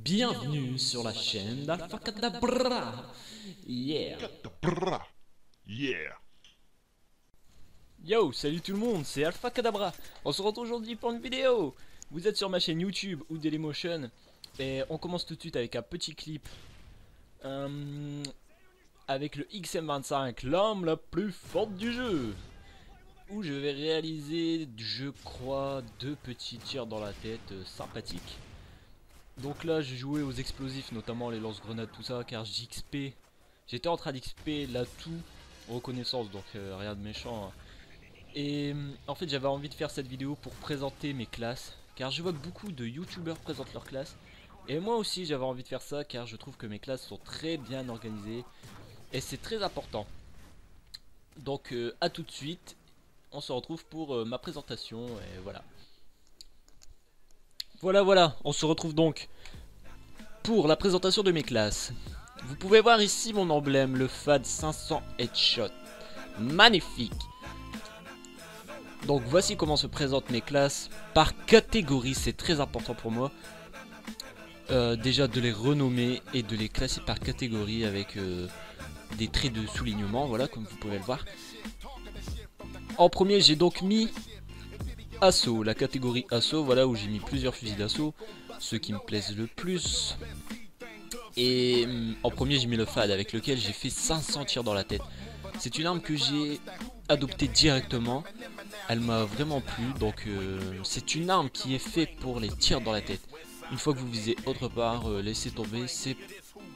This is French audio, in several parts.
Bienvenue sur la chaîne d'Alpha Kadabra. Yeah. Yeah. Yo, salut tout le monde, c'est Alpha Kadabra. On se retrouve aujourd'hui pour une vidéo. Vous êtes sur ma chaîne YouTube ou Dailymotion. Et on commence tout de suite avec un petit clip. Avec le XM25, l'arme la plus forte du jeu. Où je vais réaliser, je crois, 2 petits tirs dans la tête sympathiques. Donc là j'ai joué aux explosifs, notamment les lance-grenades, tout ça, car j'étais en train d'XP l'atout reconnaissance, donc rien de méchant. Et en fait j'avais envie de faire cette vidéo pour présenter mes classes, car je vois que beaucoup de youtubeurs présentent leurs classes. Et moi aussi j'avais envie de faire ça, car je trouve que mes classes sont très bien organisées. Et c'est très important. Donc à tout de suite, on se retrouve pour ma présentation, et voilà. Voilà, on se retrouve donc pour la présentation de mes classes. Vous pouvez voir ici mon emblème, le FAD 500 Headshot. Magnifique. Donc voici comment se présentent mes classes par catégorie, c'est très important pour moi. Déjà de les renommer et de les classer par catégorie avec des traits de soulignement, voilà, comme vous pouvez le voir. En premier j'ai donc mis assaut, la catégorie assaut, voilà, où j'ai mis plusieurs fusils d'assaut, ceux qui me plaisent le plus. Et en premier j'ai mis le FAD avec lequel j'ai fait 500 tirs dans la tête. C'est une arme que j'ai adoptée directement, elle m'a vraiment plu, donc c'est une arme qui est faite pour les tirs dans la tête. Une fois que vous visez autre part, laissez tomber, c'est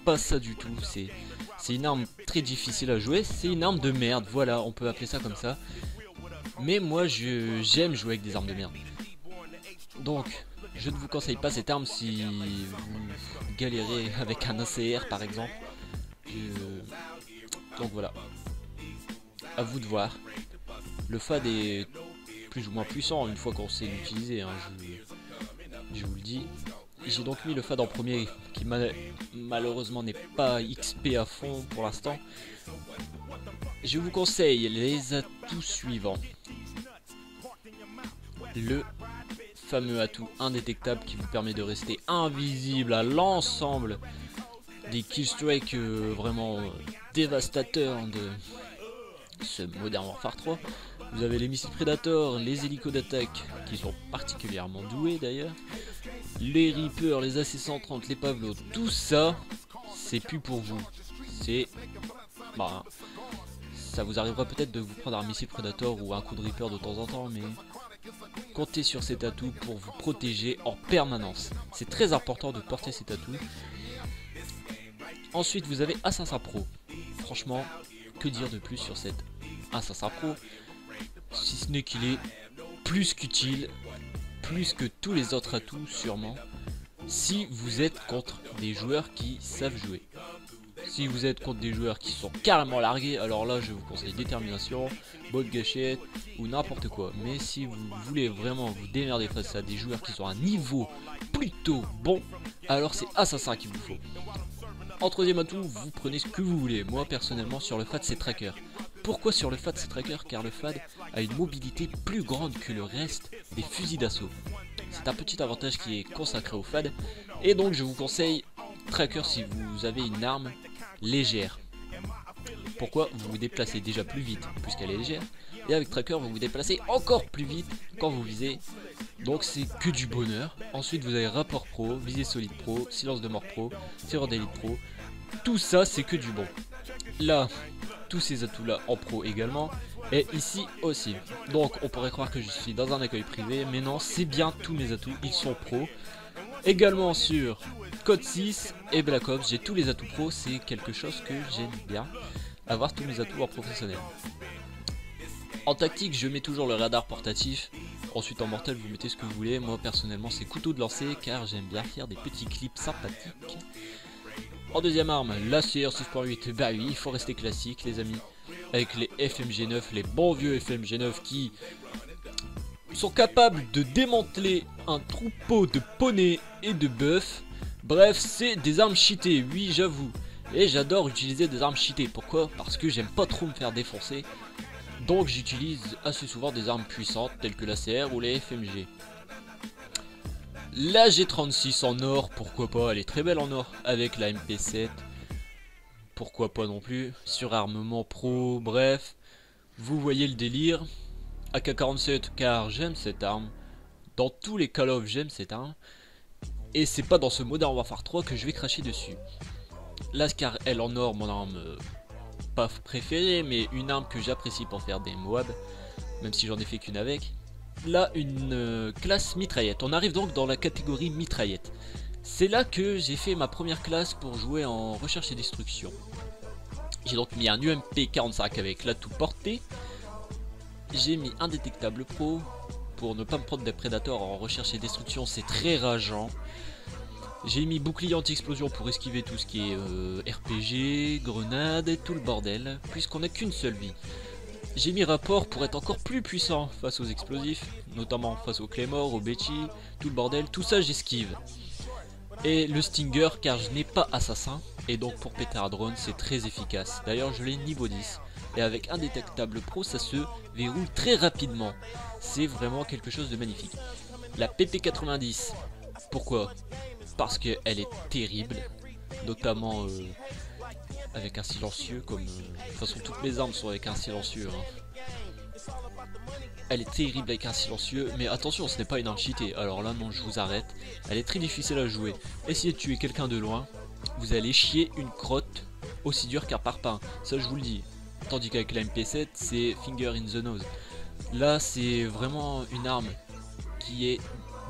pas ça du tout, c'est une arme très difficile à jouer, c'est une arme de merde, voilà, on peut appeler ça comme ça. Mais moi j'aime jouer avec des armes de merde. Donc je ne vous conseille pas cette arme si vous galérez avec un ACR par exemple. Donc voilà. À vous de voir. Le FAD est plus ou moins puissant une fois qu'on sait l'utiliser, hein, je vous le dis. J'ai donc mis le FAD en premier qui malheureusement n'est pas XP à fond pour l'instant. Je vous conseille les atouts suivants. Le fameux atout indétectable qui vous permet de rester invisible à l'ensemble des killstrikes vraiment dévastateurs de ce Modern Warfare 3. Vous avez les missiles Predator, les hélicos d'attaque qui sont particulièrement doués d'ailleurs, les Reapers, les AC-130, les Pavlos, tout ça c'est plus pour vous. C'est ça vous arrivera peut-être de vous prendre un missile Predator ou un coup de Reaper de temps en temps, mais comptez sur cet atout pour vous protéger en permanence. C'est très important de porter cet atout. Ensuite vous avez Assassin Pro. Franchement, que dire de plus sur cet Assassin Pro, si ce n'est qu'il est plus qu'utile, plus que tous les autres atouts sûrement, si vous êtes contre des joueurs qui savent jouer. Si vous êtes contre des joueurs qui sont carrément largués, alors là je vous conseille détermination, bonne gâchette ou n'importe quoi. Mais si vous voulez vraiment vous démerder face à des joueurs qui sont à un niveau plutôt bon, alors c'est Assassin qu'il vous faut. En troisième atout, vous prenez ce que vous voulez. Moi personnellement sur le FAD c'est Tracker. Pourquoi sur le FAD c'est Tracker? Car le FAD a une mobilité plus grande que le reste des fusils d'assaut. C'est un petit avantage qui est consacré au FAD. Et donc je vous conseille Tracker si vous avez une arme légère. Pourquoi? Vous vous déplacez déjà plus vite puisqu'elle est légère. Et avec Tracker vous vous déplacez encore plus vite quand vous visez. Donc c'est que du bonheur. Ensuite vous avez Rapport Pro, Visée Solide Pro, Silence de Mort Pro, Tireur d'élite Pro. Tout ça c'est que du bon. Là, tous ces atouts là en pro également. Et ici aussi. Donc on pourrait croire que je suis dans un accueil privé, mais non, c'est bien tous mes atouts, ils sont pro. Également sur Code 6 et Black Ops, j'ai tous les atouts pro, c'est quelque chose que j'aime bien, avoir tous mes atouts en professionnel. En tactique, je mets toujours le radar portatif. Ensuite en mortel, vous mettez ce que vous voulez. Moi personnellement, c'est couteau de lancer car j'aime bien faire des petits clips sympathiques. En deuxième arme, la CR 6.8, bah oui, il faut rester classique les amis. Avec les FMG9, les bons vieux FMG9 qui sont capables de démanteler un troupeau de poneys et de bœufs. Bref, c'est des armes cheatées, oui j'avoue. Et j'adore utiliser des armes cheatées. Pourquoi? Parce que j'aime pas trop me faire défoncer. Donc j'utilise assez souvent des armes puissantes telles que la CR ou les FMG. La G36 en or, pourquoi pas, elle est très belle en or, avec la MP7, pourquoi pas non plus, surarmement pro, bref, vous voyez le délire. AK-47, car j'aime cette arme, dans tous les Call of j'aime cette arme, et c'est pas dans ce Modern Warfare 3 que je vais cracher dessus. La Scar L en or, mon arme pas préférée, mais une arme que j'apprécie pour faire des Moab, même si j'en ai fait qu'une avec. Là, une classe mitraillette. On arrive donc dans la catégorie mitraillette. C'est là que j'ai fait ma première classe pour jouer en recherche et destruction. J'ai donc mis un UMP 45 avec l'atout portée. J'ai mis indétectable pro pour ne pas me prendre des prédateurs en recherche et destruction, c'est très rageant. J'ai mis bouclier anti-explosion pour esquiver tout ce qui est RPG, grenades et tout le bordel, puisqu'on n'a qu'une seule vie. J'ai mis rapport pour être encore plus puissant face aux explosifs, notamment face aux Claymore, aux Betchy, tout le bordel, tout ça j'esquive. Et le Stinger car je n'ai pas assassin, et donc pour péter un drone c'est très efficace. D'ailleurs je l'ai niveau 10, et avec indétectable pro ça se verrouille très rapidement. C'est vraiment quelque chose de magnifique. La PP90, pourquoi? Parce qu'elle est terrible, notamment avec un silencieux, comme de toute façon toutes mes armes sont avec un silencieux. Elle est terrible avec un silencieux, mais attention, ce n'est pas une arme cheatée. Alors là non, je vous arrête. Elle est très difficile à jouer. Essayez de tuer quelqu'un de loin, vous allez chier une crotte aussi dure qu'un parpaing. Ça je vous le dis. Tandis qu'avec la MP7, c'est finger in the nose. Là c'est vraiment une arme qui est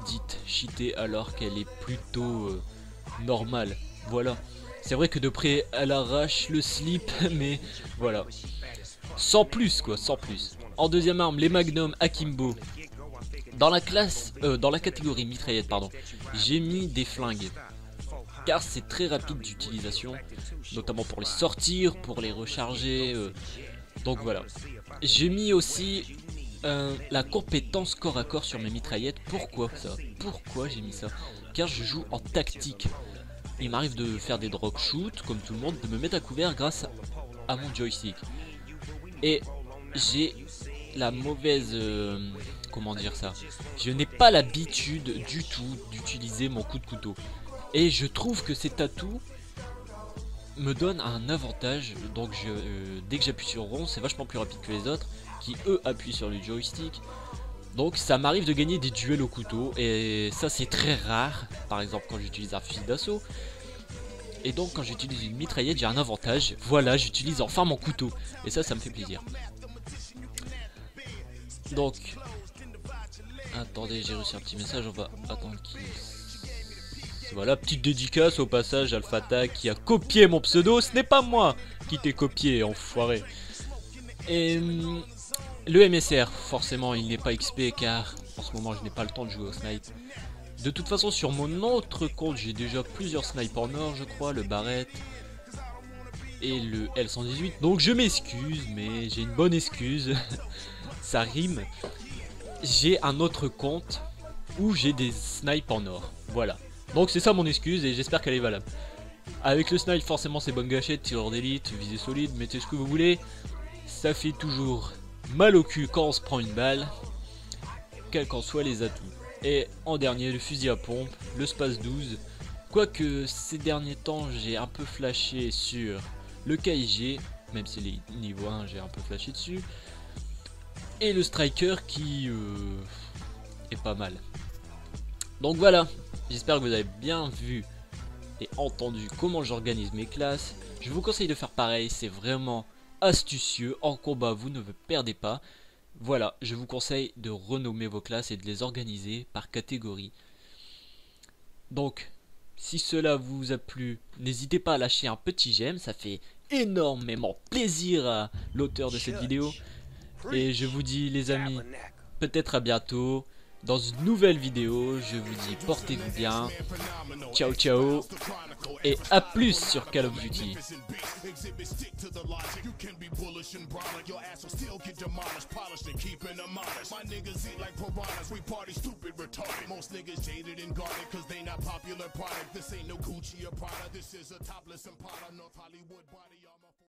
dite cheatée alors qu'elle est plutôt normale. Voilà. C'est vrai que de près elle arrache le slip, mais voilà. Sans plus quoi, sans plus. En deuxième arme, les Magnum Akimbo. Dans la classe, dans la catégorie mitraillette, pardon, j'ai mis des flingues. Car c'est très rapide d'utilisation, notamment pour les sortir, pour les recharger. Donc voilà. J'ai mis aussi la compétence corps à corps sur mes mitraillettes. Pourquoi ça? Pourquoi j'ai mis ça? Car je joue en tactique. Il m'arrive de faire des drop shoot comme tout le monde, de me mettre à couvert grâce à mon joystick. Et j'ai la mauvaise... comment dire ça? Je n'ai pas l'habitude du tout d'utiliser mon coup de couteau. Et je trouve que cet atout me donne un avantage. Donc dès que j'appuie sur rond, c'est vachement plus rapide que les autres qui eux appuient sur le joystick. Donc ça m'arrive de gagner des duels au couteau. Et ça c'est très rare. Par exemple quand j'utilise un fusil d'assaut. Et donc quand j'utilise une mitraillette j'ai un avantage. Voilà, j'utilise enfin mon couteau. Et ça me fait plaisir. Donc attendez, j'ai reçu un petit message. On va attendre qu'il... Voilà, petite dédicace au passage Alphata qui a copié mon pseudo. Ce n'est pas moi qui t'ai copié, enfoiré. Et le MSR, forcément il n'est pas XP car en ce moment je n'ai pas le temps de jouer au snipe. De toute façon sur mon autre compte j'ai déjà plusieurs snipes en or je crois, le Barrett et le L118. Donc je m'excuse mais j'ai une bonne excuse, ça rime. J'ai un autre compte où j'ai des snipes en or, voilà. Donc c'est ça mon excuse et j'espère qu'elle est valable. Avec le snipe forcément c'est bonne gâchette, tireur d'élite, visée solide, mettez ce que vous voulez. Ça fait toujours mal au cul quand on se prend une balle, quels qu'en soient les atouts. Et en dernier le fusil à pompe, le Space 12. Quoique ces derniers temps j'ai un peu flashé sur le KIG, même si les niveau 1 j'ai un peu flashé dessus. Et le Striker qui est pas mal. Donc voilà, j'espère que vous avez bien vu et entendu comment j'organise mes classes. Je vous conseille de faire pareil, c'est vraiment astucieux. En combat, vous ne perdez pas. Voilà, je vous conseille de renommer vos classes et de les organiser par catégorie. Donc, si cela vous a plu, n'hésitez pas à lâcher un petit j'aime, ça fait énormément plaisir à l'auteur de cette vidéo. Et je vous dis les amis, peut-être à bientôt. Dans une nouvelle vidéo, je vous dis portez-vous bien, ciao ciao, et à plus sur Call of Duty.